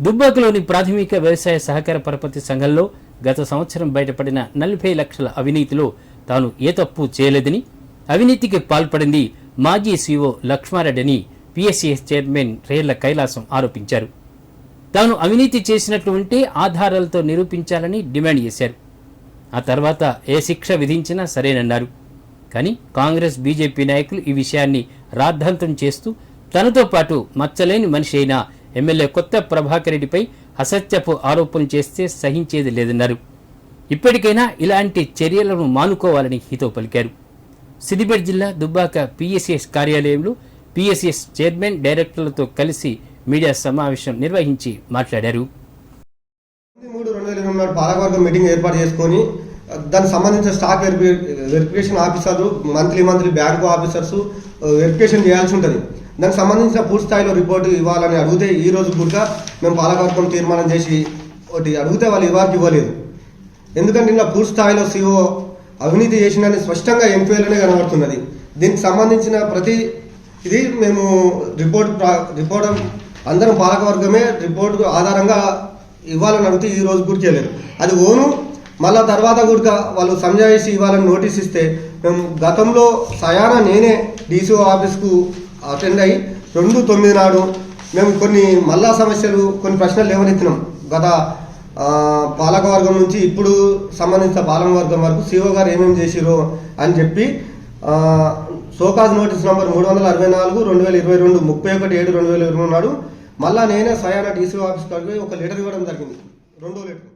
దుబ్బాకలోని ప్రాథమిక వ్యవసాయ సహకార పరపతి సంఘంలో గత సంవత్సరం బయటపడిన 40 లక్షల అవినీతిలో తాను ఏ తప్పు చేయలేదని, అవినీతికి పాల్పడింది మాజీ సీఓ లక్ష్మారెడ్డిని పిఎస్సిఎస్ చైర్మన్ రేళ్ల కైలాసం ఆరోపించారు. తాను అవినీతి చేసినట్లు ఉంటే ఆధారాలతో నిరూపించాలని డిమాండ్ చేశారు. ఆ తర్వాత ఏ శిక్ష విధించినా సరేనన్నారు. కానీ కాంగ్రెస్ బీజేపీ నాయకులు ఈ విషయాన్ని రాద్ధాంతం చేస్తూ తనతో పాటు మచ్చలేని మనిషి అయిన ఎమ్మెల్యే కొత్త ప్రభాకర్ రెడ్డిపై అసత్యపు ఆరోపణలు చేస్తే సహించేది లేదన్నారు. ఇప్పటికైనా ఇలాంటి చర్యలను మానుకోవాలని హితవు పలికారు. సిద్దిపేట జిల్లా దుబ్బాక పిఎస్సిఎస్ కార్యాలయంలో పిఎస్సిఎస్ చైర్మన్ డైరెక్టర్లతో కలిసి మీడియా సమావేశం నిర్వహించి మాట్లాడారు. 3/2024 పాలకవర్గం మీటింగ్ ఏర్పాటు చేసుకొని దానికి సంబంధించిన స్టాక్ వెరిఫికేషన్ ఆఫీసర్లు మంత్లీ బ్యాంకు ఆఫీసర్స్ వెరిఫికేషన్ చేయాల్సి ఉంటుంది. దానికి సంబంధించిన పూర్తి స్థాయిలో రిపోర్టు ఇవ్వాలని అడిగితే ఈ రోజు కూడా మేము పాలకవర్గం తీర్మానం చేసి ఒకటి అడిగితే వాళ్ళు ఇవ్వలేదు. ఎందుకంటే ఇలా పూర్తి స్థాయిలో సిఓ అవినీతి చేసిందని స్పష్టంగా ఎంక్వైరీలోనే కనబడుతున్నది. దీనికి సంబంధించిన ప్రతి ఇది మేము రిపోర్ట్ అందరం పాలకవర్గమే రిపోర్టు ఆధారంగా ఇవ్వాలని అడిగితే ఈ రోజు కూడా చేయలేదు. అది ఓను మళ్ళా తర్వాత కూడా వాళ్ళు సంజాయిషి ఇవ్వాలని నోటీస్ ఇస్తే మేము గతంలో సయానా నేనే డీసీఓ ఆఫీస్కు అటెండ్ అయ్యి 2/9 నాడు మేము కొన్ని మళ్ళా సమస్యలు కొన్ని ప్రశ్నలు లేవనెత్తినాం. గత పాలకవర్గం నుంచి ఇప్పుడు సంబంధించిన పాలకవర్గం వరకు సిఓ గారు ఏమేమి చేసిరో అని చెప్పి సోకాజ్ నోటీస్ నంబర్ 364/2022 31/7/2023 నాడు మళ్ళా నేనే సయానా డీసీఓ ఆఫీస్ కాడికి ఒక లెటర్ ఇవ్వడం జరిగింది. 2వ లెటర్